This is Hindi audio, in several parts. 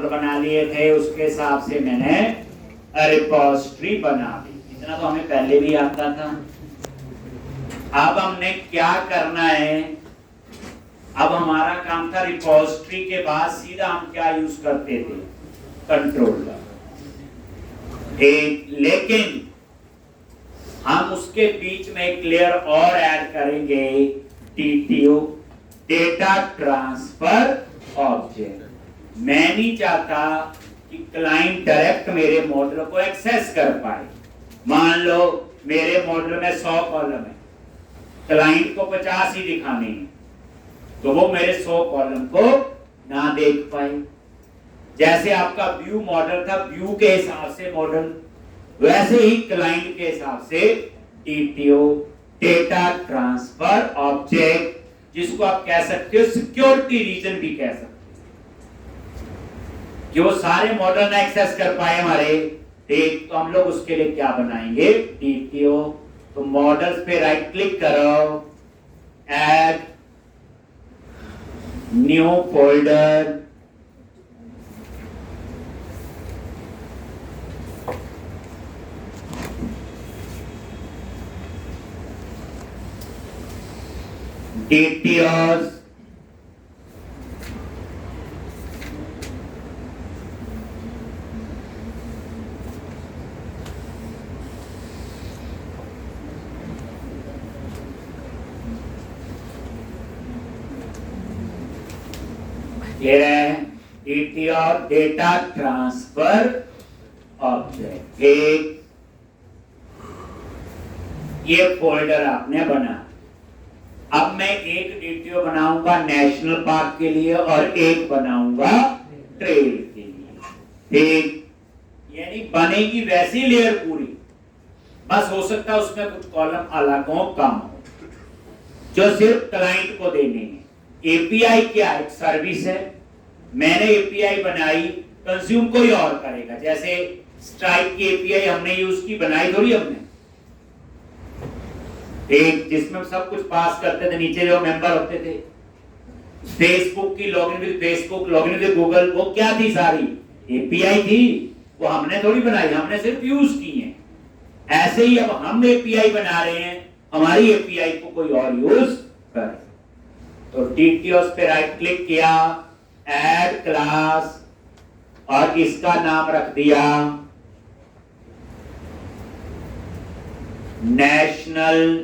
मॉडल बना लिए थे, उसके हिसाब से मैंने रिपोजिटरी बना दी। इतना तो हमें पहले भी आता था। अब हमने क्या करना है, अब हमारा काम था रिपोजिटरी के बाद सीधा हम क्या यूज करते थे, कंट्रोलर। लेकिन हम उसके बीच में एक लेयर और ऐड करेंगे, टीटीओ, डेटा ट्रांसफर ऑब्जेक्ट। मैं नहीं चाहता कि क्लाइंट डायरेक्ट मेरे मॉडल को एक्सेस कर पाए। मान लो मेरे मॉडल में 100 कॉलम है, क्लाइंट को 50 ही दिखाने हैं, तो वो मेरे 100 कॉलम को ना देख पाए। जैसे आपका व्यू मॉडल था, व्यू के हिसाब से मॉडल, वैसे ही क्लाइंट के हिसाब से टीटीओ, डेटा ट्रांसफर ऑब्जेक्ट, जिसको आप कह सकते हो सिक्योरिटी रीजन भी कह सकते हो, कि वो सारे मॉडल ना एक्सेस कर पाए हमारे। तो हम लोग उसके लिए क्या बनाएंगे, टीटीओ। तो मॉडल्स पे राइट क्लिक करो, ऐड न्यू फोल्डर, DTOs, ये रहे DTO, डेटा ट्रांसफर ऑब्जेक्ट। एक ये फोल्डर आपने बना। अब मैं एक DTO बनाऊंगा नेशनल पार्क के लिए और एक बनाऊंगा ट्रेल के लिए। ठीक, यानी बनेगी वैसी लेयर पूरी, बस हो सकता है उसमें कुछ कॉलम अलग हो, कम हो, जो सिर्फ क्लाइंट को देने हैं। एपीआई क्या है, एक सर्विस है। मैंने एपीआई बनाई, कंज्यूम कोई और करेगा। जैसे स्ट्राइक की एपीआई हमने यूज की, बनाई थोड़ी हमने, एक जिसमें सब कुछ पास करते थे, नीचे जो मेंबर होते थे। फेसबुक की login with Facebook, login with Google, वो क्या थी, सारी एपीआई थी। वो हमने थोड़ी बनाई, हमने सिर्फ यूज की है। ऐसे ही अब हम एपीआई बना रहे हैं, हमारी एपीआई को कोई और यूज करे। तो टीटीओस पे राइट क्लिक किया, ऐड क्लास, और इसका नाम रख दिया national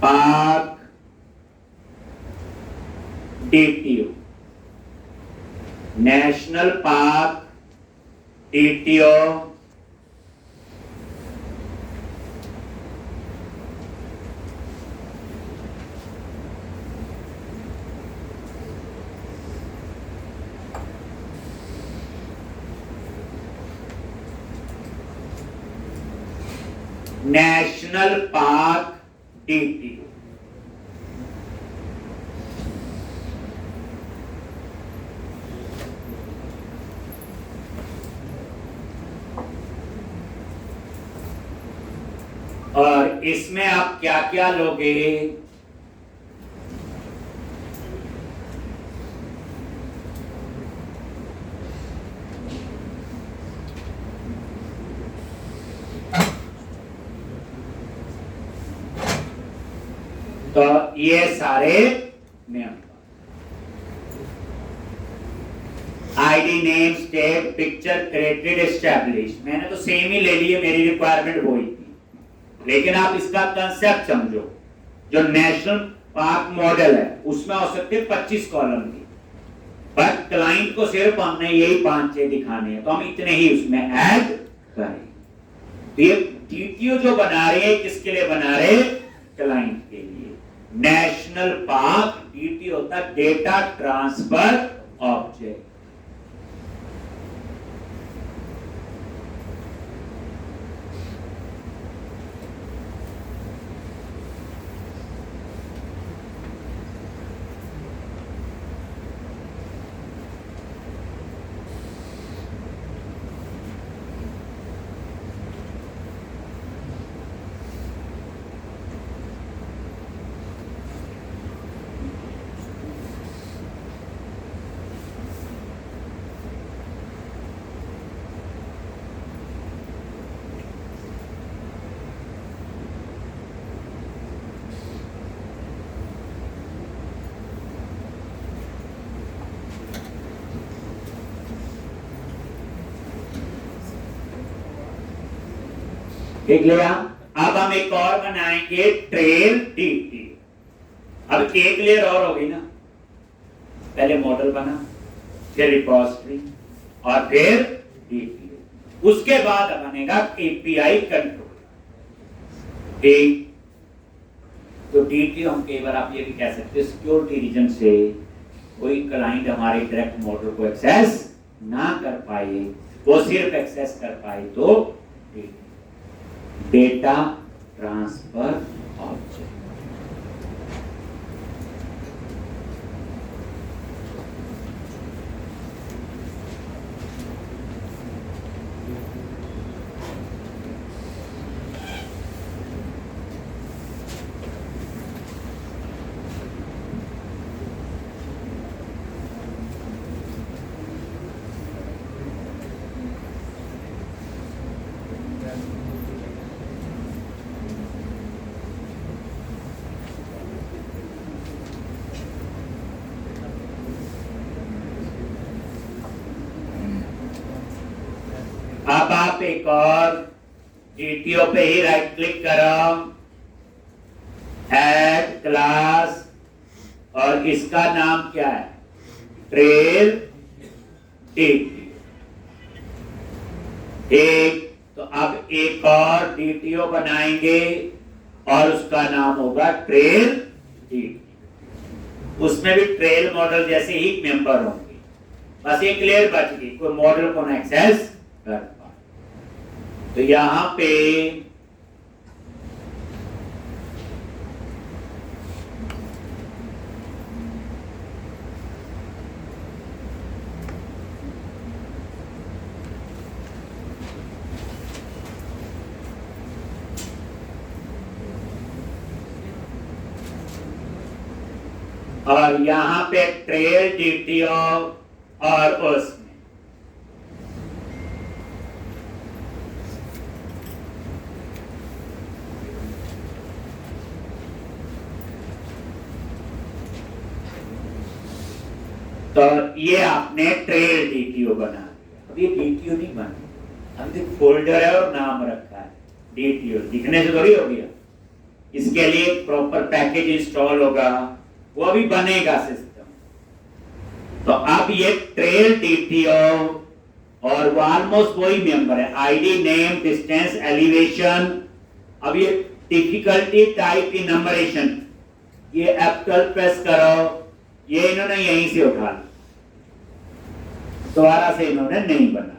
park DTO, national park DTO। National park DTO। और इसमें आप क्या क्या लोगे, तो ये सारे ID, name, step, picture, created, establish, मैंने तो सेम ही ले लिए, मेरी रिक्वायरमेंट वही थी। लेकिन आप इसका कंसेप्ट समझो, जो नेशनल पार्क मॉडल है उसमें हो सकते हैं 25 कॉलम की, बट क्लाइंट को सिर्फ हमने यही 5-6 दिखाने हैं, तो हम इतने ही उसमें ऐड करें। तो ये DTO जो बना रहे हैं, किसके लिए बना रहे हैं, क्लाइंट के लिए। नेशनल पार्क DTO होता है डेटा ट्रांसफर ऑब्जेक्ट। देख लिया। अब हम एक और बनाएंगे ट्रेल डीटीओ। अब एक लेयर और हो गई ना, पहले मॉडल बना, फिर रिपोजिटरी और फिर डीटीओ, उसके बाद बनेगा एपीआई कंट्रोल। ठीक, तो डीटीओ हम कई बार आप ये भी कह सकते हैं सिक्योरिटी रीजन से कोई क्लाइंट हमारे डायरेक्ट मॉडल को एक्सेस ना कर पाए, वो सिर्फ एक्सेस कर पाए तो डेटा ट्रांसफर ऑब्जेक्ट। अब आप एक और डीटीओ पे ही राइट क्लिक करो, ऐड क्लास, और इसका नाम क्या है, ट्रेल डीटीओ। एक, तो अब एक और डीटीओ बनाएंगे और उसका नाम होगा ट्रेल डीटीओ। उसमें भी ट्रेल मॉडल जैसे ही मेंबर होंगे, बस एक लेयर बच गई, कोई मॉडल को ना एक्सेस कर पाए। तो यहां पे और यहां पे ट्रेल डीटीओ और उसमें तो ये आपने ट्रेल डीटीओ बना दिया। अब ये डीटीओ नहीं बना, अब एक फोल्डर है और नाम रखा है डीटीओ, दिखने से थोड़ी हो गया। इसके लिए प्रॉपर पैकेज इंस्टॉल होगा, वो अभी बनेगा सिस्टम। तो अब ये ट्रेल डीटीओ और वो ऑलमोस्ट वही मेंबर है, आईडी, नेम, डिस्टेंस, एलिवेशन। अब ये डिफिकल्टी टाइप की नंबरेशन, ये F12 प्रेस करो, ये इन्होंने यहीं से उठा लिया, दोबारा से इन्होंने नहीं बनाया।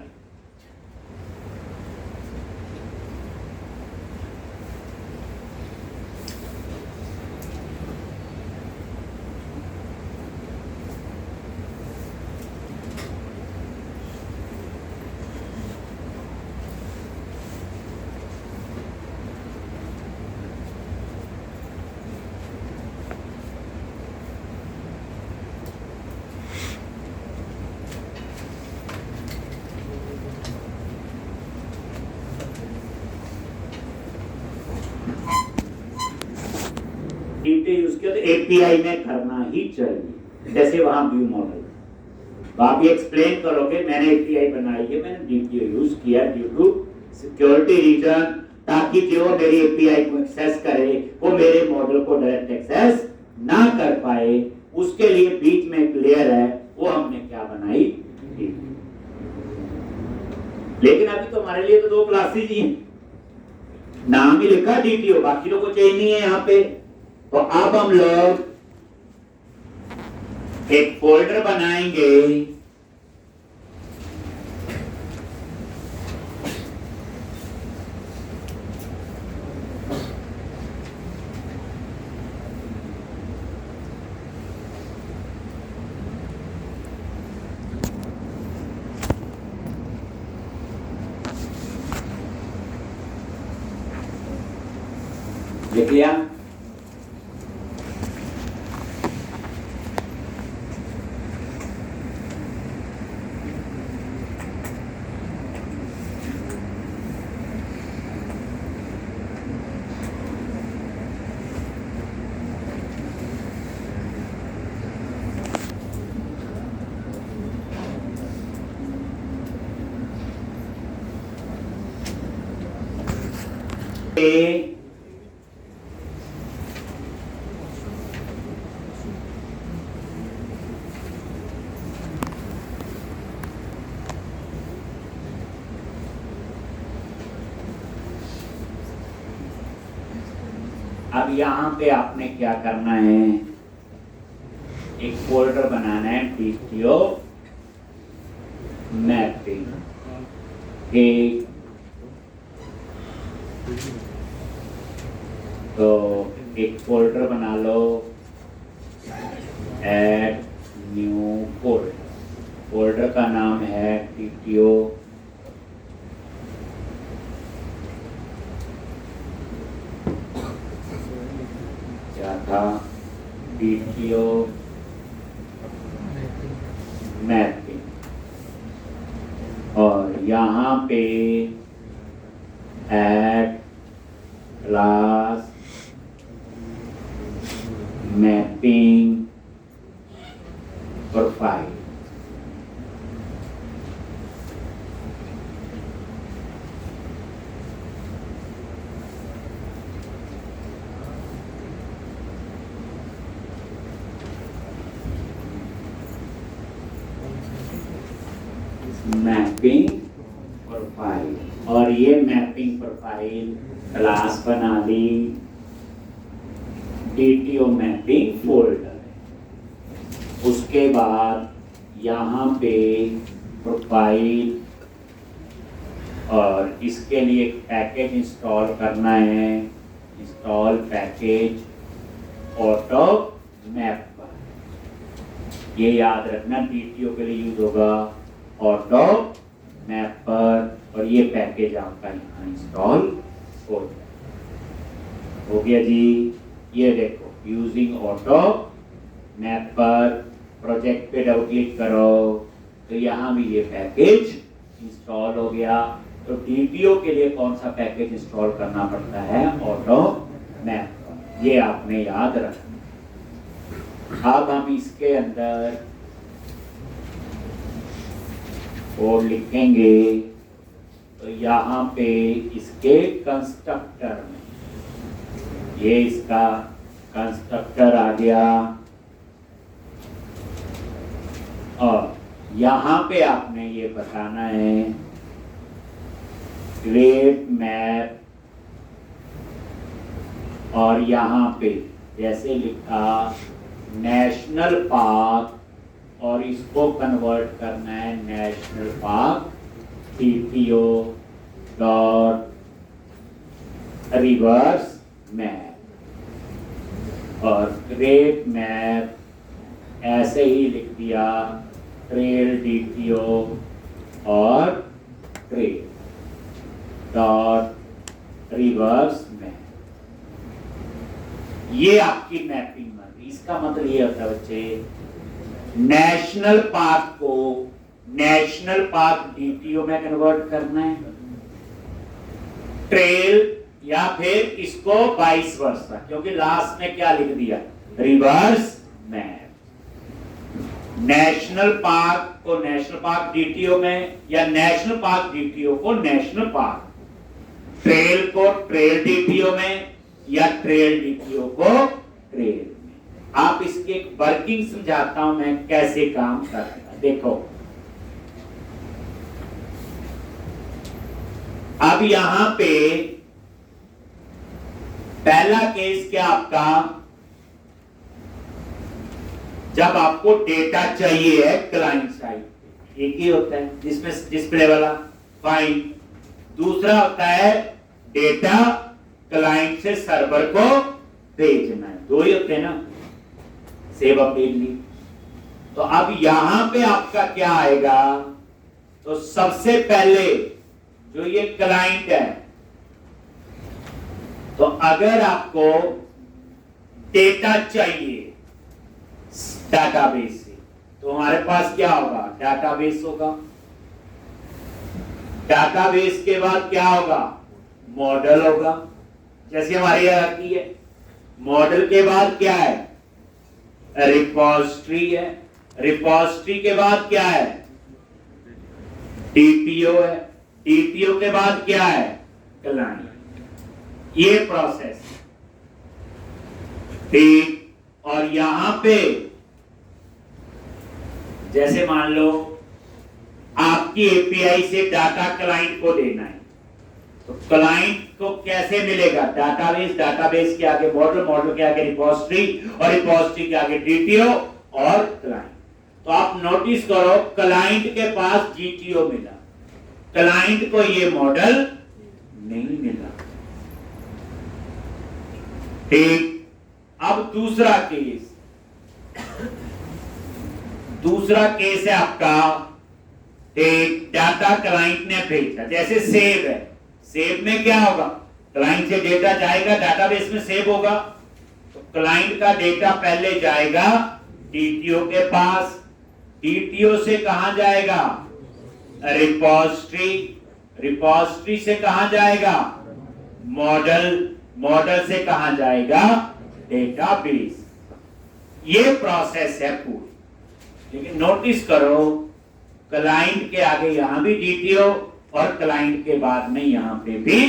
यूज किया तो एपीआई में करना ही चाहिए, जैसे वहां व्यू मॉडल। तो आप ये एक्सप्लेन करोगे मैंने एपीआई बनाई है, मैंने डीटीओ यूज किया ड्यू टू सिक्योरिटी रीजन, ताकि जो मेरी एपीआई को एक्सेस करे वो मेरे मॉडल को डायरेक्ट एक्सेस ना कर पाए। उसके लिए बीच में एक लेयर है, वो हमने क्या बनाई, लेकिन अभी तो हमारे लिए तो दो क्लासेज ही हैं, नाम ही लिखा डीटीओ, बाकी लोगों को चाहिए नहीं है यहाँ पे। तो अब हम लोग एक फोल्डर बनाएंगे, लिख लिया। पे अब यहां पे आपने क्या करना है, एक फोल्डर बनाना है DTO मैपिंग। तो एक फोल्डर बना लो, ऐड न्यू फोल्डर। फोल्डर का नाम है DTO क्या था, DTO मैपिंग। और यहाँ पे add class mapping profile. Mapping profile, और ये मैपिंग प्रोफाइल क्लास बना ली, DTO मैपिंग फोल्डर है। उसके बाद यहाँ पे प्रोफाइल, और इसके लिए एक पैकेज इंस्टॉल करना है, इंस्टॉल पैकेज ऑटो मैपर। ये याद रखना, DTO के लिए यूज होगा ऑटो मैपर, और ये पैकेज आपका यहाँ इंस्टॉल हो गया जी। ये देखो, यूजिंग ऑटो मैपर, प्रोजेक्ट पे डबल क्लिक करो तो यहाँ भी ये पैकेज इंस्टॉल हो गया। तो DTO के लिए कौन सा पैकेज इंस्टॉल करना पड़ता है, ऑटो मैपर, ये आपने याद रखना। अब हम इसके अंदर कोड लिखेंगे, तो यहाँ पे इसके कंस्ट्रक्टर में ये इसका कंस्ट्रक्टर आ गया, और यहाँ पे आपने ये बताना है क्रिएट मैप, और यहाँ पे जैसे लिखा नेशनल पार्क, और इसको कन्वर्ट करना है national park DTO dot reverse map, और क्रिएट मैप ऐसे ही लिख दिया ट्रेल DTO और ट्रेल डॉट रिवर्स मैप। ये आपकी मैपिंग बन गई। इसका मतलब ये होता है बच्चे, नेशनल पार्क को नेशनल पार्क DTO में कन्वर्ट करना है, ट्रेल या फिर इसको वाइस वर्सा, क्योंकि लास्ट में क्या लिख दिया, रिवर्स मैप। नेशनल पार्क को नेशनल पार्क DTO में, या नेशनल पार्क DTO को नेशनल पार्क, ट्रेल को ट्रेल DTO में, या ट्रेल DTO को ट्रेल में। आप इसकी एक वर्किंग समझाता हूं मैं कैसे काम करता है। देखो, अब यहां पे पहला केस क्या आपका, जब आपको डेटा चाहिए है क्लाइंट साइड, एक ही होता है जिसमें डिस्प्ले वाला फाइल, दूसरा होता है डेटा क्लाइंट से सर्वर को भेजना है, दो ही होते हैं ना, सेव अपडेट ली। तो अब यहां पे आपका क्या आएगा, तो सबसे पहले जो ये क्लाइंट है, तो अगर आपको डेटा चाहिए डाटाबेस से, तो हमारे पास क्या होगा, डाटाबेस होगा। डाटाबेस के बाद क्या होगा, मॉडल होगा, जैसे हमारी आती है। मॉडल के बाद क्या है, रिपोजिटरी है। रिपोजिटरी के बाद क्या है, DTO है। DTO के बाद क्या है, क्लाइंट। ये प्रोसेस, ठीक। और यहां पे जैसे मान लो आपकी एपीआई से डाटा क्लाइंट को देना है, तो क्लाइंट को कैसे मिलेगा? डाटाबेस, डाटाबेस के आगे मॉडल, मॉडल के आगे रिपोजिटरी, और रिपोजिटरी के आगे डीटीओ और क्लाइंट। तो आप नोटिस करो, क्लाइंट के पास जीटीओ मिला, क्लाइंट को ये मॉडल नहीं मिला, ठीक। अब दूसरा केस है आपका, एक डाटा क्लाइंट ने भेजा, जैसे सेव है, सेव में क्या होगा? क्लाइंट से डेटा जाएगा, डाटाबेस में सेव होगा, तो क्लाइंट का डेटा पहले जाएगा डीटीओ के पास, डीटीओ से कहां जाएगा? रिपोजिटरी, रिपोजिटरी से कहां जाएगा? मॉडल, मॉडल से कहां जाएगा? डेटाबेस। ये प्रोसेस है पूरी। लेकिन नोटिस करो, क्लाइंट के आगे यहां भी डीटीओ और क्लाइंट के बाद में यहां पे भी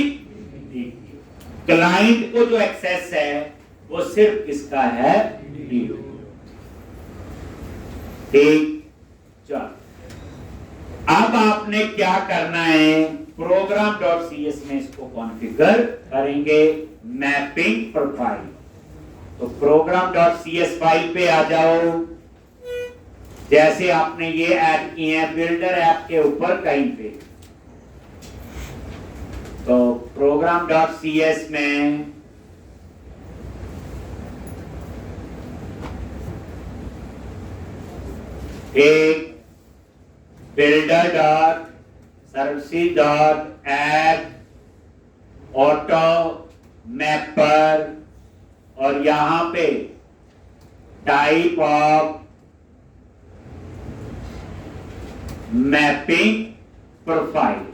डीटीओ। क्लाइंट को जो एक्सेस है वो सिर्फ किसका है? डीटीओ, ठीक। चलो, अब आपने क्या करना है? program.cs में इसको कॉन्फ़िगर करेंगे, मैपिंग प्रोफाइल। तो program.cs फाइल पे आ जाओ, जैसे आपने ये ऐड किए हैं बिल्डर ऐप के ऊपर कहीं पे, तो program.cs में एक builder dot service dot app auto mapper, और यहां पे type of mapping profile,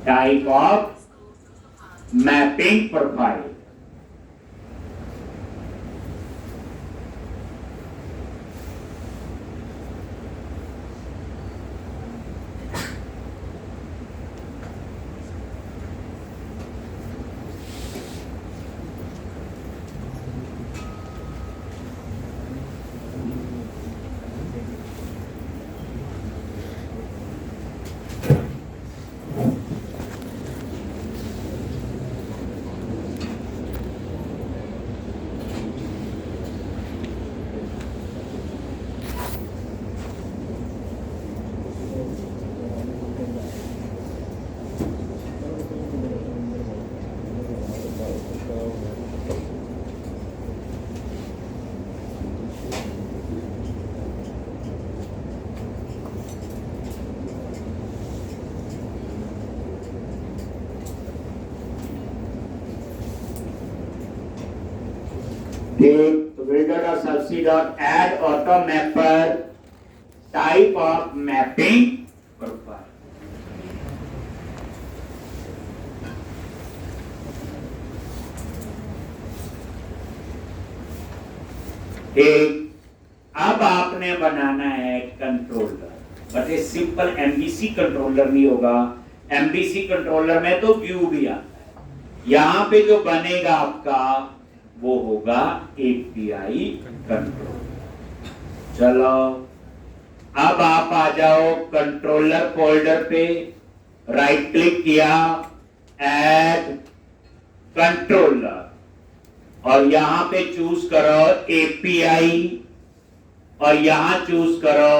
type of mapping profile. builder or subsidy dot add auto mapper, type of mapping profile. एक अब आपने बनाना है कंट्रोलर, बट ये सिंपल एमबीसी कंट्रोलर नहीं होगा। एमबीसी कंट्रोलर में तो व्यू भी आता है, यहां पे जो बनेगा आपका वो होगा एपीआई कंट्रोल। चलो अब आप आ जाओ कंट्रोलर फोल्डर पे, राइट क्लिक किया, ऐड कंट्रोलर, और यहां पे चूज करो एपीआई, और यहां चूज करो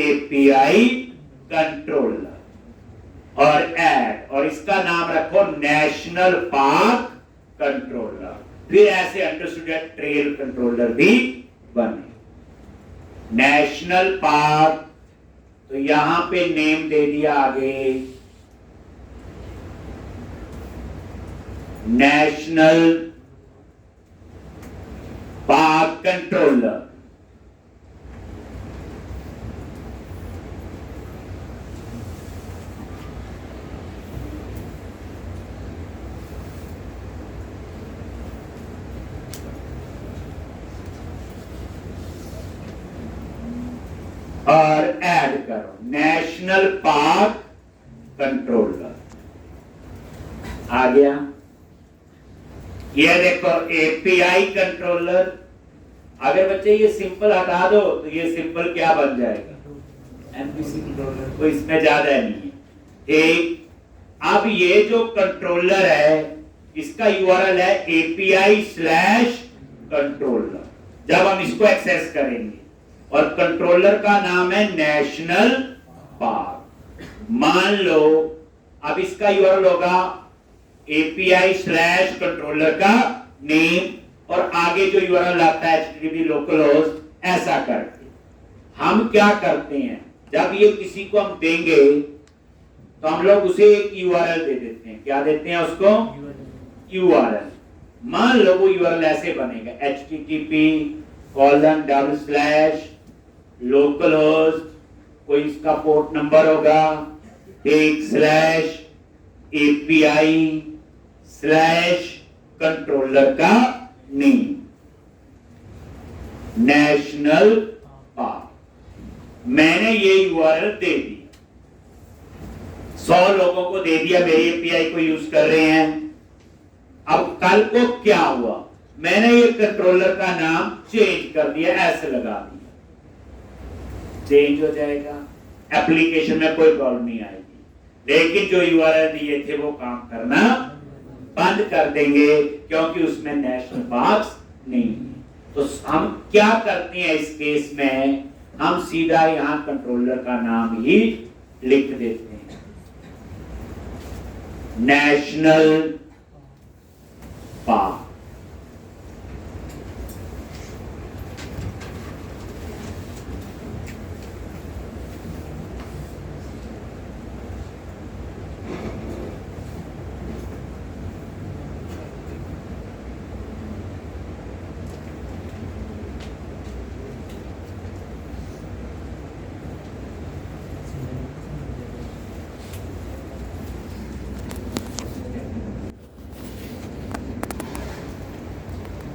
एपीआई कंट्रोलर और ऐड, और इसका नाम रखो नेशनल पार्क कंट्रोलर। फिर ऐसे अंडरस्टूडेंट ट्रेल कंट्रोलर भी बने। नेशनल पार्क, तो यहां पे नेम दे दिया आगे नेशनल पार्क कंट्रोलर। और ऐड करो नेशनल पार्क कंट्रोलर। आ गया। ये देखो एपीआई कंट्रोलर। अगर बच्चे ये सिंपल हटा दो तो ये सिंपल क्या बन जाएगा, एमपीसी कंट्रोलर। तो इसमें ज्यादा नहीं है। ठीक, अब ये जो कंट्रोलर है इसका यूआरएल है API/कंट्रोलर। जब हम इसको एक्सेस करेंगे और कंट्रोलर का नाम है नेशनल पार्क। मान लो अब इसका यूआरएल होगा API/कंट्रोलर का नेम और आगे जो यूआरएल आता है HTTP लोकल होस्ट, ऐसा करके हम क्या करते हैं, जब ये किसी को हम देंगे तो हम लोग उसे एक यूआरएल दे देते हैं। क्या देते हैं उसको, यूआरएल। मान लो वो यूआरएल ऐसे बनेगा http://localhost, कोई इसका पोर्ट नंबर होगा, /API/कंट्रोलर का नेम, नेशनल पार्क। मैंने ये यूआरएल दे दी, 100 लोगों को दे दिया, मेरी एपीआई को यूज कर रहे हैं। अब कल को क्या हुआ, मैंने ये कंट्रोलर का नाम चेंज कर दिया, ऐसे लगा दिया, चेंज हो जाएगा, एप्लीकेशन में कोई प्रॉब्लम नहीं आएगी। लेकिन जो यूआरएल दिए थे वो काम करना बंद कर देंगे क्योंकि उसमें नेशनल पार्क्स नहीं है। तो हम क्या करते हैं इस केस में, हम सीधा यहां कंट्रोलर का नाम ही लिख देते हैं, नेशनल पार्क।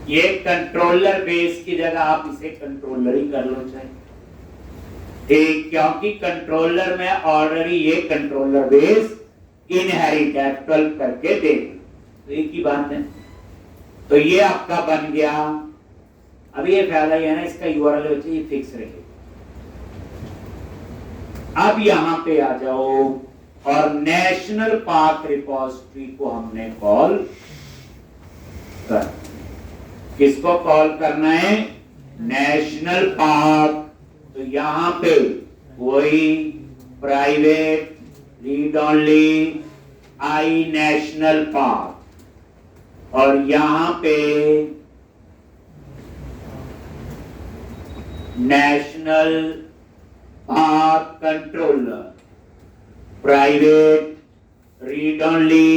ये कंट्रोलर बेस की जगह आप इसे कंट्रोलर ही कर लो चाहे, ठीक, क्योंकि कंट्रोलर में ऑलरेडी ये कंट्रोलर बेस इनहेरिटेबल करके दे, तो एक ही बात है। तो ये आपका बन गया। अब ये फायदा ये है ना, इसका यूआरएल बच्चे ये फिक्स रहेगा। अब यहां पे आ जाओ और नेशनल पार्क रिपोजिटरी को हमने कॉल कर, किसको कॉल करना है, नेशनल पार्क। तो यहां पे वही private read only I national park, और यहां पे national park controller, private read only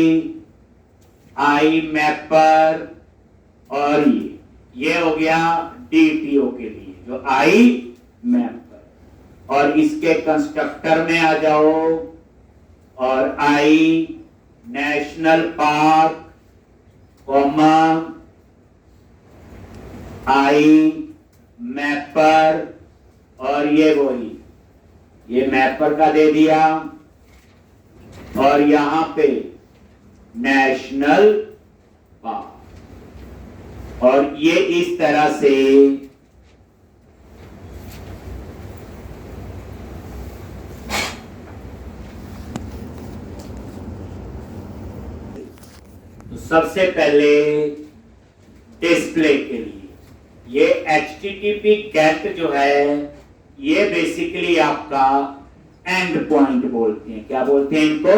I mapper, और ये हो गया डीटीओ के लिए जो आई मैपर। और इसके कंस्ट्रक्टर में आ जाओ और आई नेशनल पार्क कॉमा आई मैपर, और ये वही ये मैपर का दे दिया, और यहां पे नेशनल पार्क। और ये इस तरह से तो सबसे पहले डिस्प्ले के लिए ये HTTP GET जो है ये बेसिकली आपका एंड पॉइंट बोलते हैं। क्या बोलते हैं इनको,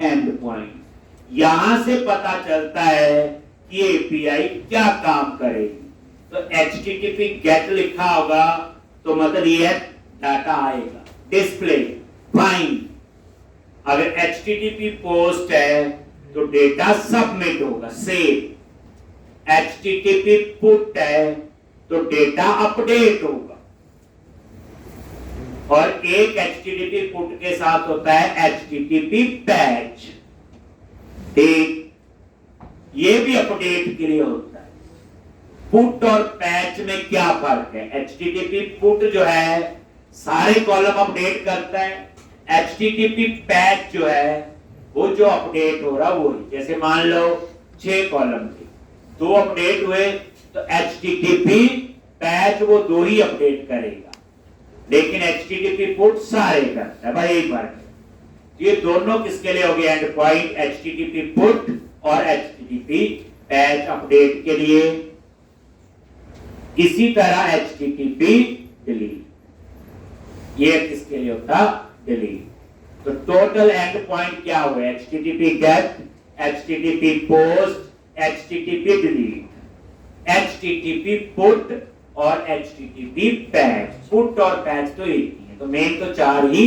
एंड पॉइंट। यहां से पता चलता है कि एपीआई क्या काम करेगी। तो HTTP GET लिखा होगा तो मतलब ये डाटा आएगा, डिस्प्ले, फाइंड। अगर HTTP पोस्ट है तो डेटा सबमिट होगा, सेव। HTTP पुट है तो डेटा अपडेट होगा। और एक HTTP पुट के साथ होता है HTTP पैच, ठीक, ये भी अपडेट के लिए होता है। पुट और पैच में क्या फर्क है, HTTP पुट जो है सारे कॉलम अपडेट करता है, HTTP पैच जो है वो जो अपडेट हो रहा वो, जैसे मान लो 6 कॉलम थे दो अपडेट हुए तो HTTP पैच वो दो ही अपडेट करेगा, लेकिन HTTP पुट सारे करता है। भाई यही फर्क है। ये दोनों किसके लिए हो गए एंड पॉइंट, HTTP पुट और HTTP पैच अपडेट के लिए। इसी तरह HTTP डिलीट, ये किसके लिए होता, डिलीट। तो टोटल एंड पॉइंट क्या हुए, HTTP get, HTTP post, HTTP delete, HTTP put और HTTP पैच। पुट और पैच तो एक ही है, तो मेन तो चार ही।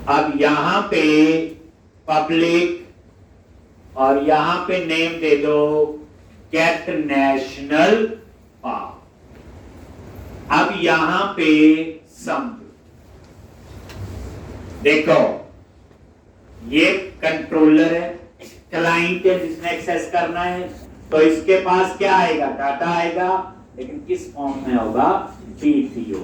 अब यहां पे पब्लिक और यहां पे नेम दे दो गेट नेशनल पार्क। अब यहां पे समझो, देखो ये कंट्रोलर है, क्लाइंट है जिसने एक्सेस करना है, तो इसके पास क्या आएगा, डाटा आएगा, लेकिन किस फॉर्म में होगा, DTO,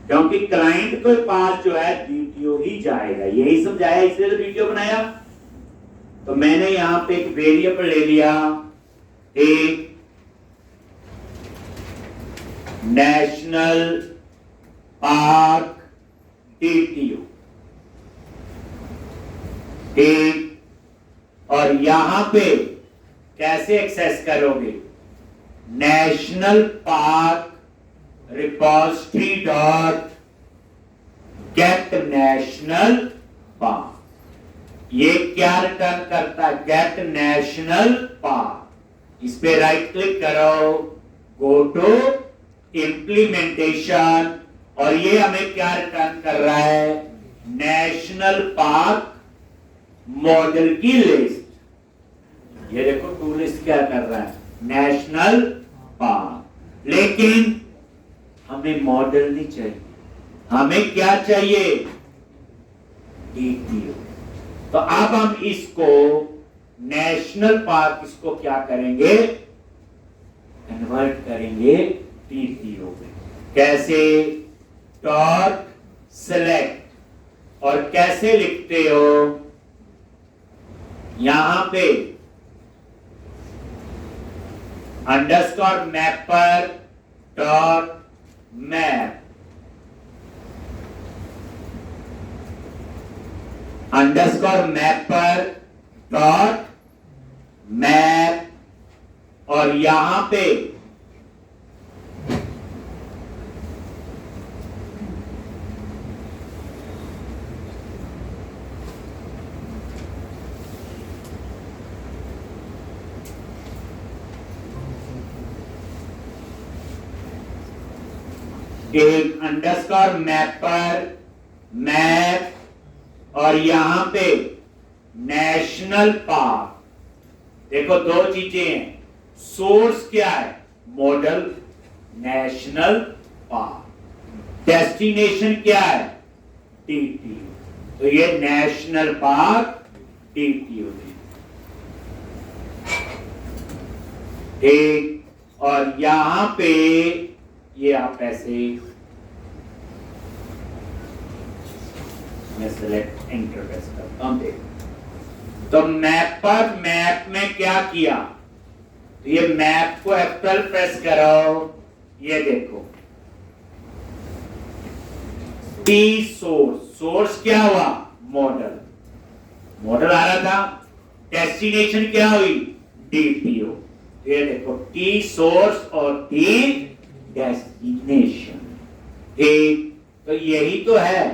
क्योंकि क्लाइंट के पास जो है DTO ही जाएगा। यही समझाया, इसलिए तो DTO बनाया। तो मैंने यहां पे एक वेरिएबल ले लिया, एक नेशनल पार्क DTO, ठीक। और यहां पे कैसे एक्सेस करोगे, national park repository dot gate national park. ये क्या रिटर्न करता है, गेट नेशनल पार्क। इस पे राइट क्लिक करो, गो टू इंप्लीमेंटेशन, और ये हमें क्या रिटर्न कर रहा है, नेशनल पार्क मॉडल की लिस्ट। ये देखो टू लिस्ट क्या कर रहा है, नेशनल पार्क। लेकिन हमें मॉडल नहीं चाहिए, हमें क्या चाहिए, DTO। तो अब हम इसको नेशनल पार्क, इसको क्या करेंगे, कन्वर्ट करेंगे DTO में। कैसे, डॉट सेलेक्ट, और कैसे लिखते हो, यहां पे underscore mapper dot map, underscore mapper dot map, और यहां पे एक अंडरस्कोर मैपर मैप, और यहां पे नेशनल पार्क। देखो दो चीजें हैं, सोर्स क्या है, मॉडल नेशनल पार्क, डेस्टिनेशन क्या है, DTO। तो ये नेशनल पार्क DTO है, ठीक। और यहां पे ये आप ऐसे, मैं सिलेक्ट एंटर प्रेस करता हूं, देखो तो मैपर मैप में क्या किया, तो ये मैप को F12 प्रेस करो, ये देखो P सोर्स, सोर्स क्या हुआ, मॉडल, मॉडल आ रहा था, डेस्टिनेशन क्या हुई, DTO। ये देखो T सोर्स और T डेस्टिनेशन, ठीक। तो यही तो है।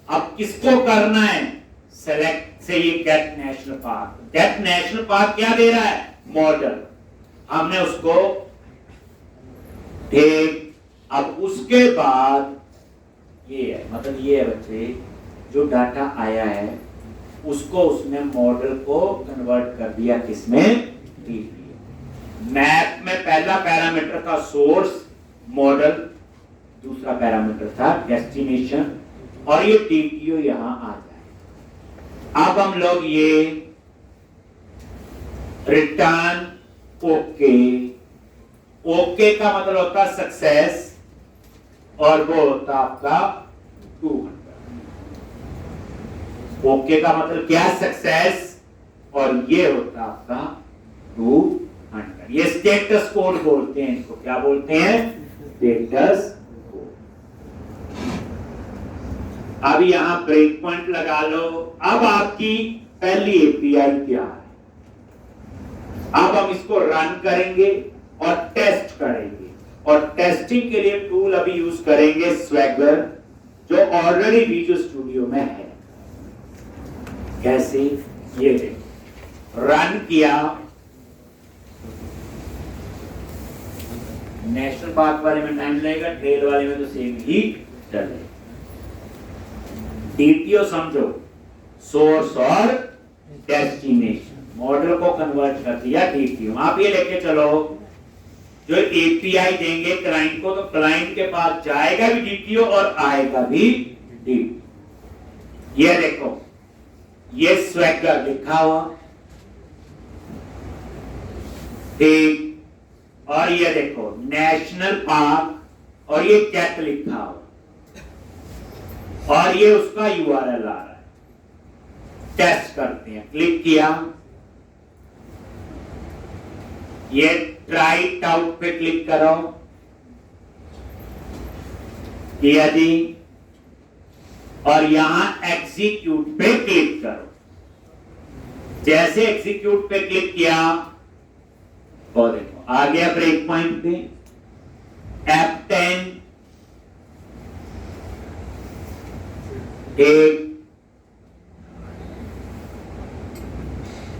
अब किसको करना है, सेलेक्ट से ये get national park. Get national park क्या दे रहा है, मॉडल, हमने उसको, ठीक। अब उसके बाद ये है, मतलब ये है बच्चे, जो डाटा आया है उसको उसने मॉडल को कन्वर्ट कर दिया किसमें, मैप में पहला पैरामीटर था सोर्स मॉडल, दूसरा पैरामीटर था डेस्टिनेशन, और ये DTO यहां आ जाए। अब हम लोग ये रिटर्न ओके, ओके का मतलब होता सक्सेस, और वो होता आपका 200। ओके का मतलब क्या, सक्सेस, और ये होता है आपका 200। ये स्टेटस कोड बोलते हैं, इसको क्या बोलते हैं? Status code. अब यहां ब्रेक पॉइंट लगा लो। अब आपकी पहली एपीआई क्या है? अब हम इसको रन करेंगे और टेस्ट करेंगे, और टेस्टिंग के लिए टूल अभी यूज करेंगे स्वैगर, जो ऑलरेडी विजुअल स्टूडियो में है। कैसे? ये देखो, रन किया। नेशनल पार्क वाले में टाइम लगेगा, ट्रेल वाले में तो सेम ही चलेगा। डीटीओ समझो, सोर्स और डेस्टिनेशन। मॉडल को कन्वर्ट कर दिया डीटीओ। आप ये लेके चलो, जो एपीआई देंगे क्लाइंट को, तो क्लाइंट के पास जाएगा भी डीटीओ और आएगा भी डीटीओ। ये देखो, ये स्वैगर लिखा हुआ, ठीक। और ये देखो नेशनल पार्क, और ये कैट लिखा हुआ, और ये उसका यूआरएल आ रहा है। टेस्ट करते हैं। क्लिक किया, ये ट्राई इट आउट पे क्लिक करो, किया जी, और यहां एग्जीक्यूट पे क्लिक करो। जैसे एग्जीक्यूट पे क्लिक किया, और देखो आ गया ब्रेक पॉइंट पे। F10 एक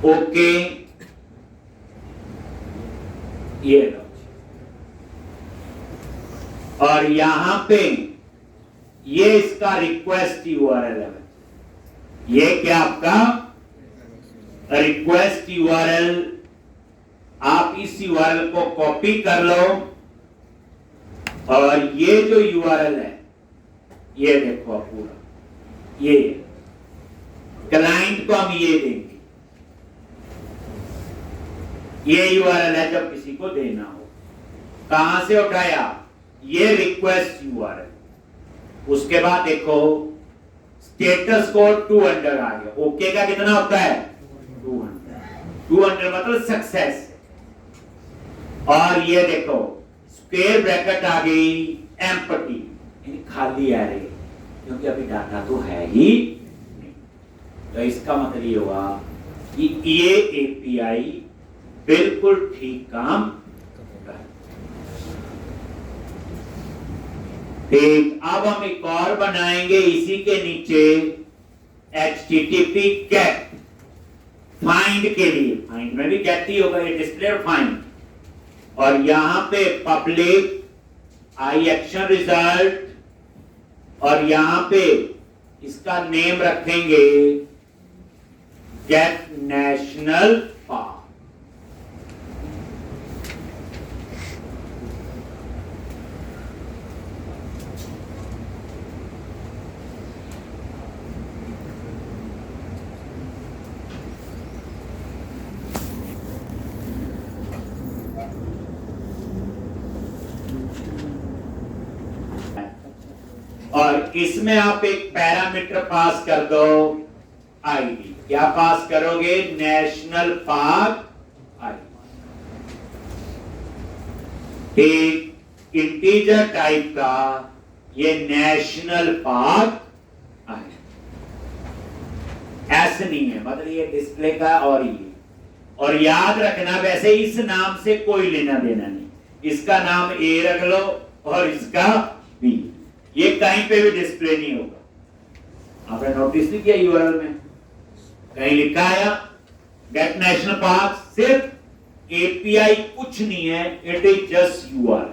ओके, ये लो, और यहां पे ये इसका रिक्वेस्ट यूआरएल है। ये क्या आपका रिक्वेस्ट यूआरएल, आप इस यूआरएल को कॉपी कर लो, और ये जो यूआरएल है, ये देखो पूरा, ये क्लाइंट को हम ये देंगे। ये यूआरएल है जब किसी को देना हो। कहां से उठाया? ये रिक्वेस्ट यूआरएल। उसके बाद देखो स्टेटस कोड 200 आ गया। ओके का कितना होता है? 200 मतलब सक्सेस। और ये देखो स्क्वायर ब्रैकेट आ गई, एम्प्टी, यानी खाली एरे, क्योंकि अभी डाटा तो है ही नहीं। तो इसका मतलब ये हुआ कि ये एपीआई बिल्कुल ठीक काम कर। ठीक, अब हम एक और बनाएंगे इसी के नीचे, HTTP गेट, फाइंड के लिए। फाइंड में भी गेट ही होगा, ये डिस्प्ले और फाइंड। और यहां पे पब्लिक आई एक्शन रिजल्ट, और यहां पे इसका नेम रखेंगे गेट नेशनल पार्क। और इसमें आप एक पैरामीटर पास कर दो, आईडी। क्या पास करोगे? National park ID. एक इंटीजर टाइप का ये नेशनल पार्क आईडी। ऐसे नहीं है, मतलब ये डिस्प्ले का और ये। और याद रखना, वैसे इस नाम से कोई लेना देना नहीं। इसका नाम ए रख लो और इसका बी। ये कहीं पे भी डिस्प्ले नहीं होगा। आपने नोटिस नहीं किया यूआरएल में कहीं लिखा है गेट नेशनल पार्क? सिर्फ एपीआई, कुछ नहीं है, इट इज जस्ट यूआरएल।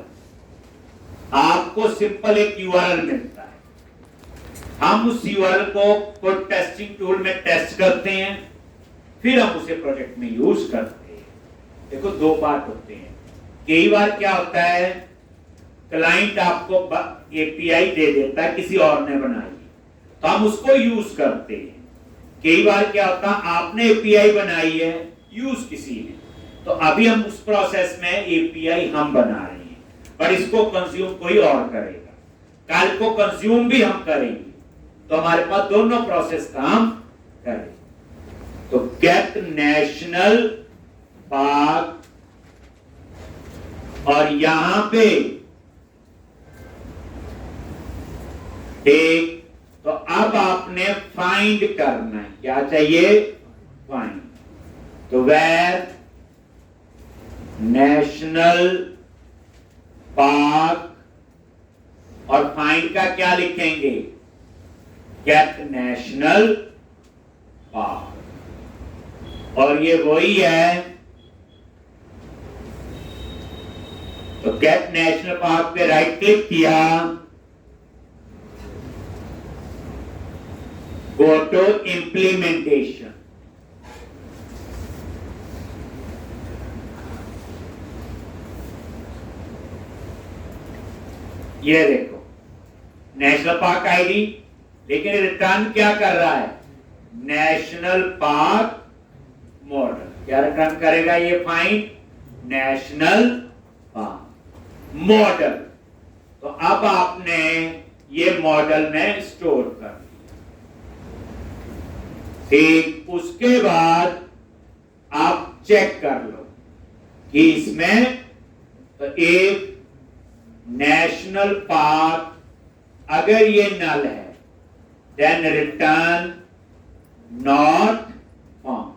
आपको सिंपल एक यूआरएल मिलता है, हम उस यूआरएल को टेस्टिंग टूल में टेस्ट करते हैं, फिर हम उसे प्रोजेक्ट में यूज करते हैं। देखो दो पार्ट होते हैं। कई बार क्या होता है, क्लाइंट आपको एपीआई दे देता है, किसी और ने बनाई, तो हम उसको यूज करते हैं। कई बार क्या होता है, आपने एपीआई बनाई है, यूज किसी ने, तो अभी हम उस प्रोसेस में एपीआई हम बना रहे हैं, पर इसको कंज्यूम कोई और करेगा। कल को कंज्यूम भी हम करेंगे, तो हमारे पास दोनों प्रोसेस काम करेंगे। तो गेट नेशनल पार्क, और यहां पे ठीक, तो अब आपने फाइंड करना है, क्या चाहिए, फाइंड। तो वेयर नेशनल पार्क, और फाइंड का क्या लिखेंगे, गेट नेशनल पार्क, और ये वही है। तो गेट नेशनल पार्क पे राइट क्लिक किया, गो टू इंप्लीमेंटेशन, ये देखो नेशनल पार्क आईडी, लेकिन रिटर्न क्या कर रहा है, नेशनल पार्क मॉडल। क्या रिटर्न करेगा ये, फाइंड नेशनल पार्क मॉडल। तो अब आपने ये मॉडल में स्टोर कर दिया। ठीक, उसके बाद आप चेक कर लो कि इसमें तो एक नेशनल पार्क अगर ये नल है, then return not found.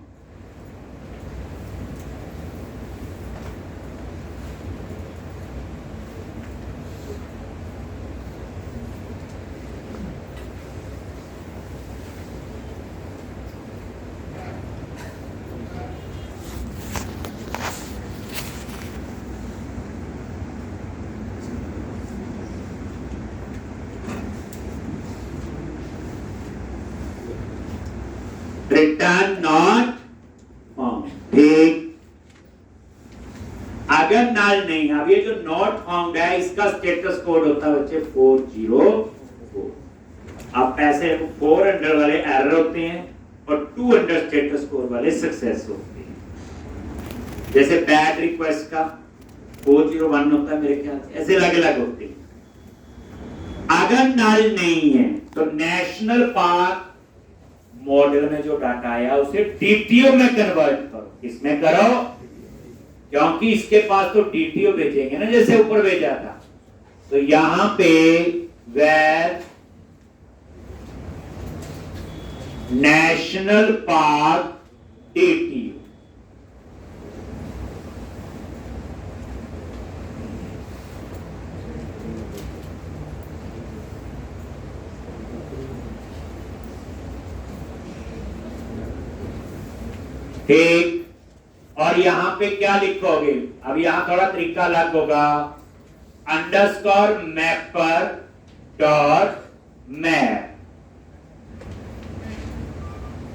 Return not found. ठीक, अगर नल नहीं, अब ये जो नॉट फाउंड है इसका स्टेटस कोड होता है बच्चे 404। अब ऐसे 4 अंडर वाले एरर होते हैं और 2 अंडर स्टेटस कोड वाले सक्सेस होते हैं। जैसे बैड रिक्वेस्ट का 401 होता है मेरे ख्याल से, ऐसे अलग अलग होते हैं। अगर नल नहीं है तो नेशनल पार्क मॉडल में जो डाटा आया उसे डीटीओ में कन्वर्ट करो। किसमें करो, क्योंकि इसके पास तो डीटीओ भेजेंगे ना, जैसे ऊपर भेजा था। तो यहां पे वेयर नेशनल पार्क डीटीओ, ठीक, और यहां पे क्या लिखोगे, अब यहां थोड़ा तरीका अलग होगा, अंडरस्कोर मैपर डॉट मैप,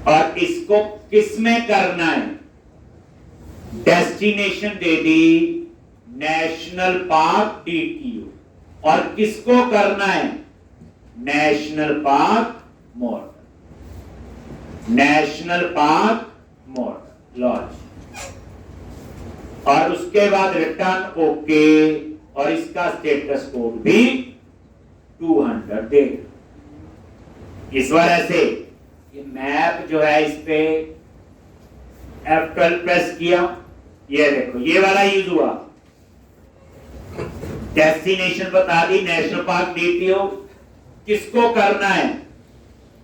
और इसको किसमें करना है, डेस्टिनेशन दे दी नेशनल पार्क डीटीयू, और किसको करना है, national park model, national park model launch, और उसके बाद रिटर्न ओके, और इसका स्टेटस कोड भी 200 दे। इस बार ऐसे ये मैप जो है इस पे F12 प्रेस किया, ये देखो ये वाला यूज हुआ, डेस्टिनेशन बता दी नेशनल पार्क डीटीओ, किसको करना है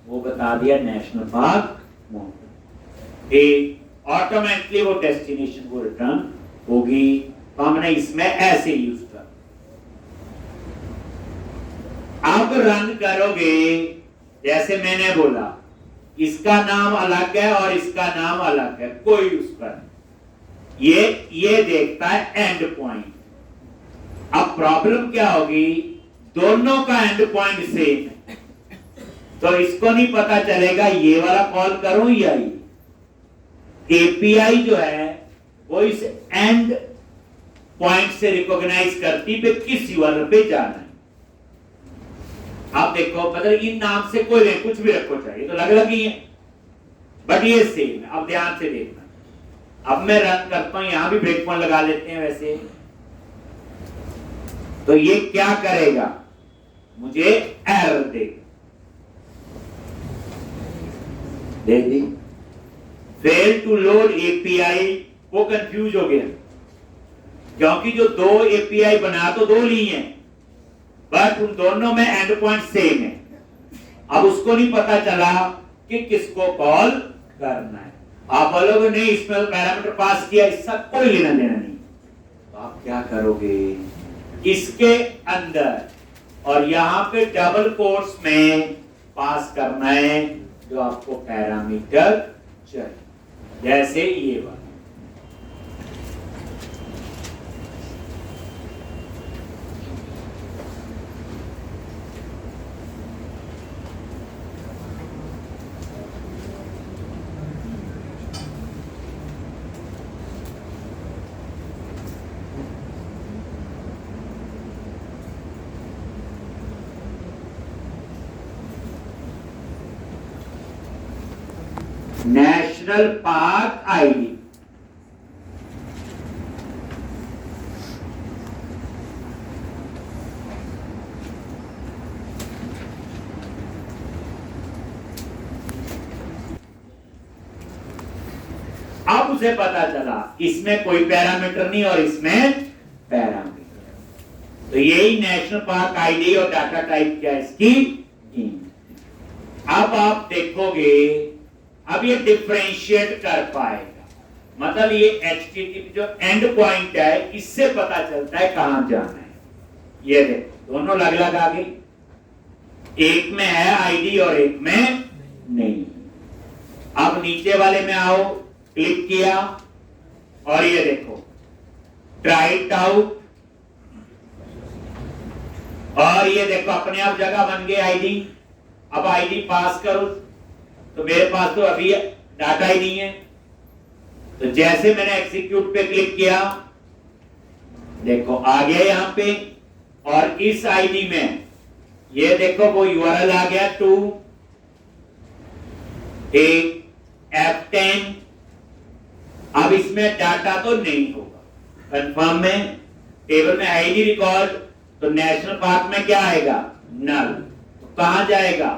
वो बता दिया नेशनल पार्क मॉडल। ऑटोमेटिकली वो डेस्टिनेशन को रिटर्न होगी। तो हमने इसमें ऐसे यूज कर, अब रन करोगे जैसे मैंने बोला, इसका नाम अलग है और इसका नाम अलग है, कोई उस पर ये देखता है एंड पॉइंट। अब प्रॉब्लम क्या होगी, दोनों का एंड पॉइंट सेम है, तो इसको नहीं पता चलेगा ये वाला कॉल करूं या ये। एपीआई जो है वो इस एंड पॉइंट से रिकॉग्नाइज करती पे किस यूआरएल पे जाना है। आप देखो, मतलब इन नाम से कोई नहीं, कुछ भी रखो चाहिए तो अलग अलग ही है, बट ये सेम है। अब ध्यान से देखना, अब मैं रन करता हूं, यहां भी ब्रेक पॉइंट लगा लेते हैं वैसे। तो ये क्या करेगा, मुझे एरर दे दी, फेल टू लोड एपीआई, वो कंफ्यूज हो गया क्योंकि जो दो एपीआई बना तो दो ली हैं बट उन दोनों में एंड पॉइंट सेम है। अब उसको नहीं पता चला कि किसको कॉल करना है। आप बोलोगे नहीं इसमें पैरामीटर पास किया, इसका कोई लेना देना नहीं। तो आप क्या करोगे, इसके अंदर और यहां पे डबल कोट्स में पास करना है जो आपको पैरामीटर चाहिए, जैसे ये वाला। नेशनल पार्क आईडी, अब उसे पता चला इसमें कोई पैरामीटर नहीं और इसमें पैरामीटर, तो यही नेशनल पार्क आईडी और डाटा टाइप क्या है इसकी इंट। अब आप देखोगे अब ये डिफरेंशिएट कर पाएगा, मतलब ये HTTP जो एंड पॉइंट है इससे पता चलता है कहां जाना है। ये देखो दोनों अलग अलग आ गए, एक में है आईडी और एक में नहीं। अब नीचे वाले में आओ, क्लिक किया और ये देखो ट्राई इट आउट, और ये देखो अपने आप जगह बन गई आईडी। अब आईडी पास करो तो मेरे पास तो अभी डाटा ही नहीं है, तो जैसे मैंने एग्जीक्यूट पे क्लिक किया देखो आ गया यहां पे, और इस आईडी में ये देखो वो यूआरएल आ गया 2 F10। अब इसमें डाटा तो नहीं होगा, कंफर्म में टेबल में आईडी रिकॉर्ड, तो नेशनल पार्क में क्या आएगा नल, तो कहां जाएगा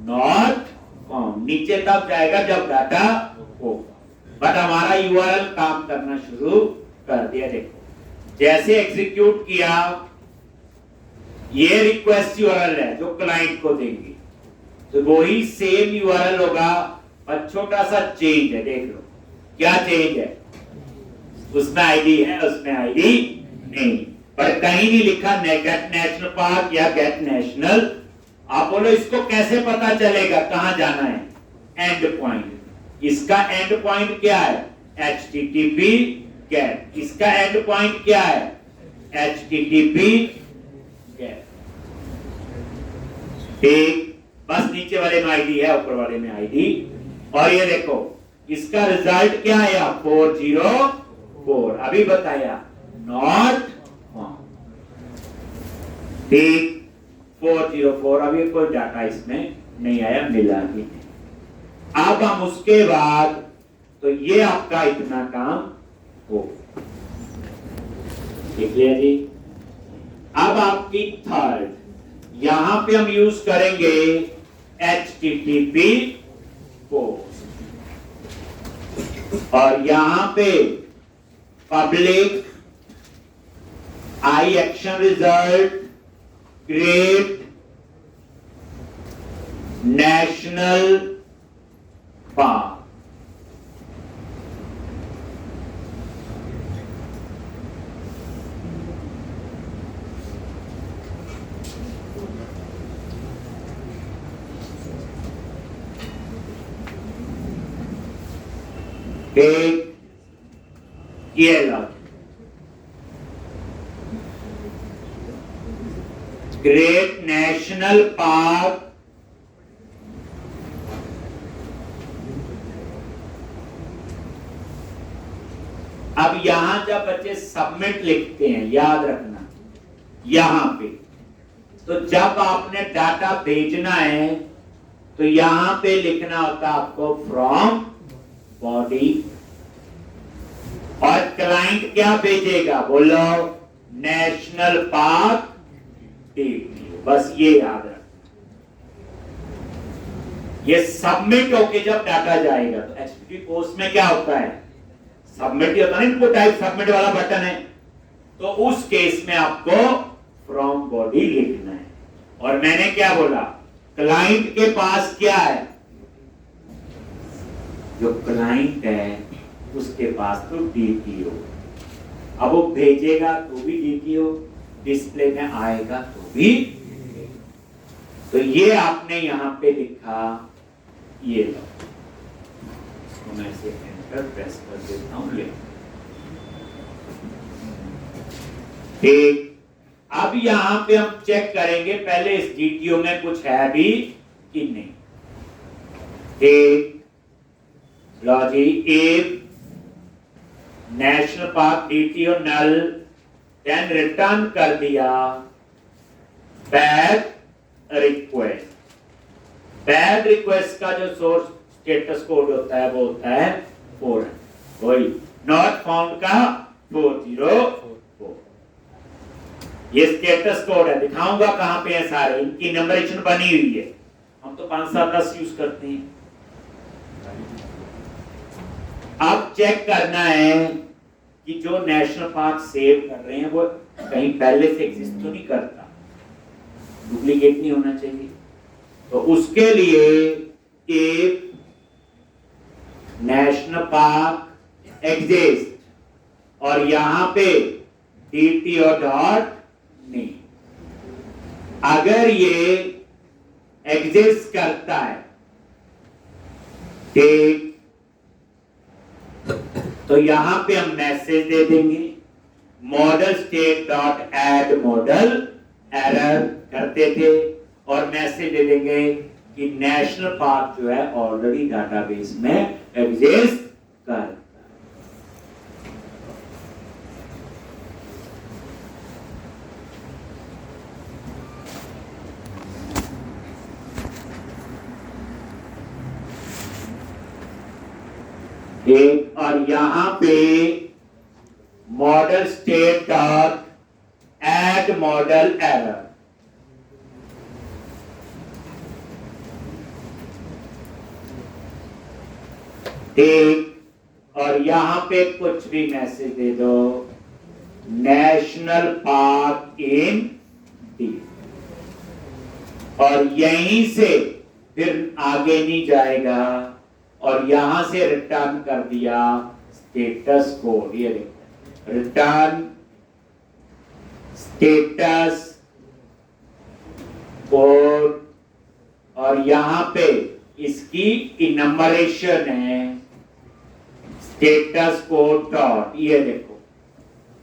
नॉट फाउंड, नीचे तब जाएगा जब डाटा होगा। बट हमारा यूआरएल काम करना शुरू कर दिया। देखो जैसे एग्जीक्यूट किया, ये रिक्वेस्ट यूआरएल है जो क्लाइंट को देंगे, तो वही सेम यूआरएल होगा पर छोटा सा चेंज है। देख लो क्या चेंज है, उसमें आईडी है उसमें आईडी नहीं, पर कहीं नहीं लिखा गेट नेशनल पार्क या गेट नेशनल। आप बोलो इसको कैसे पता चलेगा कहां जाना है, एंड पॉइंट, इसका एंड पॉइंट क्या है HTTP गेट, इसका एंड पॉइंट क्या है HTTP गेट। ठीक, बस नीचे वाले में आईडी है ऊपर वाले में आईडी, और ये देखो इसका रिजल्ट क्या आया 404, अभी बताया नॉट ठीक 404, अभी कोई डाटा इसमें नहीं आया, मिला ही नहीं। अब हम उसके बाद तो ये आपका इतना काम हो, ठीक है जी। अब आपकी थर्ड, यहां पे हम यूज करेंगे HTTP पोस्ट, और यहां पे public I action result create national park. ये लॉजिक ग्रेट नेशनल पार्क अब यहां जब बच्चे सबमिट लिखते हैं याद रखना यहां पे, तो जब आपने डाटा भेजना है तो यहां पे लिखना होता आपको फ्रॉम बॉडी, और क्लाइंट क्या भेजेगा बोलो नेशनल पार्क, बस ये याद रखना। ये सबमिट होके जब डाटा जाएगा तो HTTP पोस्ट में क्या होता है, सबमिट ही होता है, इनपुट टाइप सबमिट वाला बटन है, तो उस केस में आपको फ्रॉम बॉडी लिखना है। और मैंने क्या बोला, क्लाइंट के पास क्या है, जो क्लाइंट है उसके पास तो DTO, अब वो भेजेगा तो भी DTO, डिस्प्ले में आएगा तो भी। तो ये आपने यहां पे लिखा, ये लो, तो मैं इसे एंटर प्रेस कर देता हूं, ये ठीक। अब यहां पे हम चेक करेंगे पहले इस DTO में कुछ है भी कि नहीं। ठीक, लो जी, if national park DTO null, then return कर दिया बैड रिक्वेस्ट। बैड रिक्वेस्ट का जो सोर्स स्टेटस कोड होता है वो होता है 4, वही नॉट फाउंड का 404। ये स्टेटस कोड है, दिखाऊंगा कहां पे है, सारे इनकी नंबरेशन बनी हुई है, हम तो 5 7 10 यूज करते हैं। अब चेक करना है कि जो नेशनल पार्क सेव कर रहे हैं वो कहीं पहले से एग्जिस्ट तो नहीं करता, डुप्लीकेट नहीं होना चाहिए। तो उसके लिए एक नेशनल पार्क एग्जिस्ट और यहां पे DTO डॉट नहीं, अगर ये एग्जिस्ट करता है ठीक, तो यहां पे हम मैसेज दे देंगे model state dot add model error करते थे, और मैसेज दे देंगे कि नेशनल पार्क जो है ऑलरेडी डाटाबेस में एग्जिस्ट करता है। एक, और यहां पे model state dot add model error, ठीक, और यहां पे कुछ भी मैसेज दे दो नेशनल पार्क इन डी, और यहीं से फिर आगे नहीं जाएगा, और यहां से रिटर्न कर दिया स्टेटस कोड, ये देखो रिटर्न स्टेटस कोड, और यहां पे इसकी इनम्बरेशन है स्टेटस कोड डॉट, ये देखो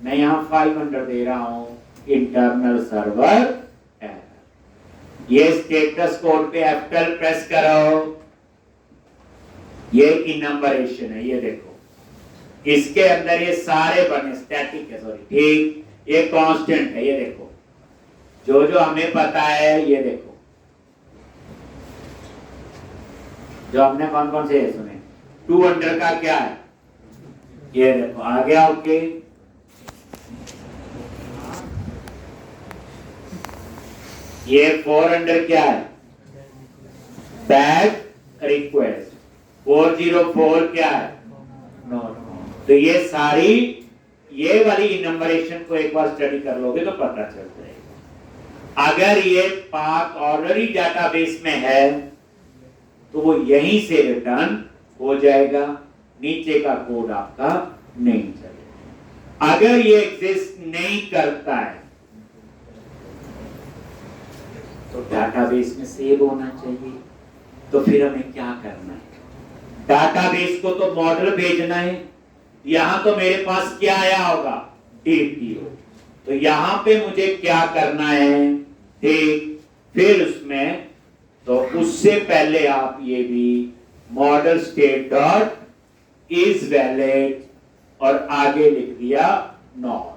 मैं यहां 500 दे रहा हूं इंटरनल सर्वर एरर। ये स्टेटस कोड पे F12 प्रेस करो, ये इनम्बरेशन है, ये देखो इसके अंदर ये सारे बने स्टैटिक है, सॉरी ठीक, ये कांस्टेंट है, ये देखो जो जो हमें पता है, ये देखो जो हमने कौन कौन से सुने, 200 का क्या है, ये देखो आ गया, ओके। ये 400 क्या है, बैक रिक्वेस्ट, 404 क्या है, नॉट। तो ये सारी, ये वाली नंबरेशन को एक बार स्टडी कर लोगे तो पता चल जाएगा। अगर ये पार्क ऑलरेडी डेटाबेस में है तो वो यहीं से रिटर्न हो जाएगा, नीचे का कोड आपका नहीं चलेगा। अगर ये एग्जिस्ट नहीं करता है तो डेटाबेस में सेव होना चाहिए, तो फिर हमें क्या करना है, डेटाबेस को तो मॉडल भेजना है, यहां तो मेरे पास क्या आया होगा, DTO, तो यहां पे मुझे क्या करना है, ठीक, फिर उसमें तो उससे पहले आप ये भी model state dot is valid और आगे लिख दिया नॉट,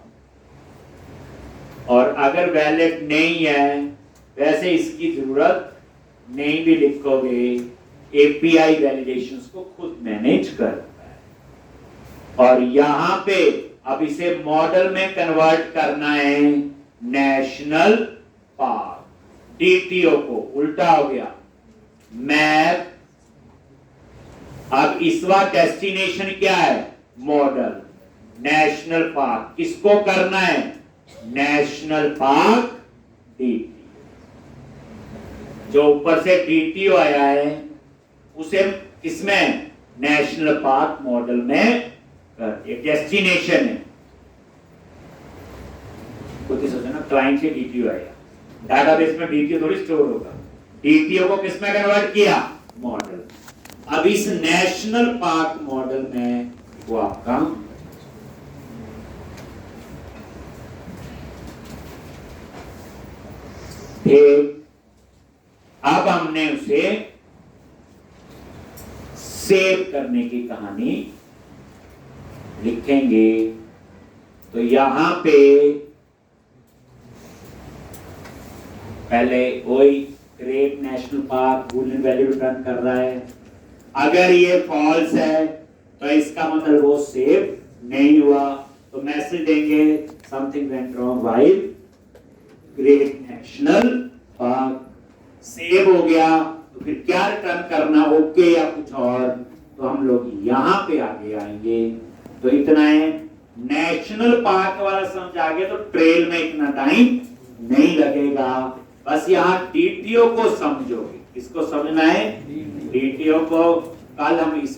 और अगर वैलिड नहीं है, वैसे इसकी जरूरत नहीं भी लिखोगे, API वैलिडेशंस को खुद मैनेज करता है। और यहां पे अब इसे मॉडल में कन्वर्ट करना है नेशनल पार्क, DTO को उल्टा हो गया, मैप अब इस बार डेस्टिनेशन क्या है? Model national park. किसको करना है? National park DT. जो ऊपर से डीटीओ आया है उसे किसमें? नेशनल पार्क मॉडल में कर। एक डेस्टिनेशन है, कुछ सोचो ना, क्लाइंट से डीटीओ आया, डाटाबेस में डीटीओ थोड़ी स्टोर होगा, डीटीओ को किस में कन्वर्ट किया? मॉडल। अब इस नेशनल पार्क मॉडल में वो आपका अब हमने उसे सेव करने की कहानी लिखेंगे। तो यहां पे पहले वही create national park Boolean value return कर रहा है। अगर ये फॉल्स है तो इसका मतलब वो सेव नहीं हुआ, तो मैसेज देंगे something went wrong while create national park. Save हो गया तो फिर क्या रिटर्न करना, ओके या कुछ और? तो हम लोग यहां पे आगे आएंगे। तो इतना है, नेशनल पार्क वाला समझ आ गया तो ट्रेल में इतना टाइम नहीं लगेगा। बस यहाँ डीटीओ को समझोगे। किसको समझना है? डीटीओ को। कल हम इसमें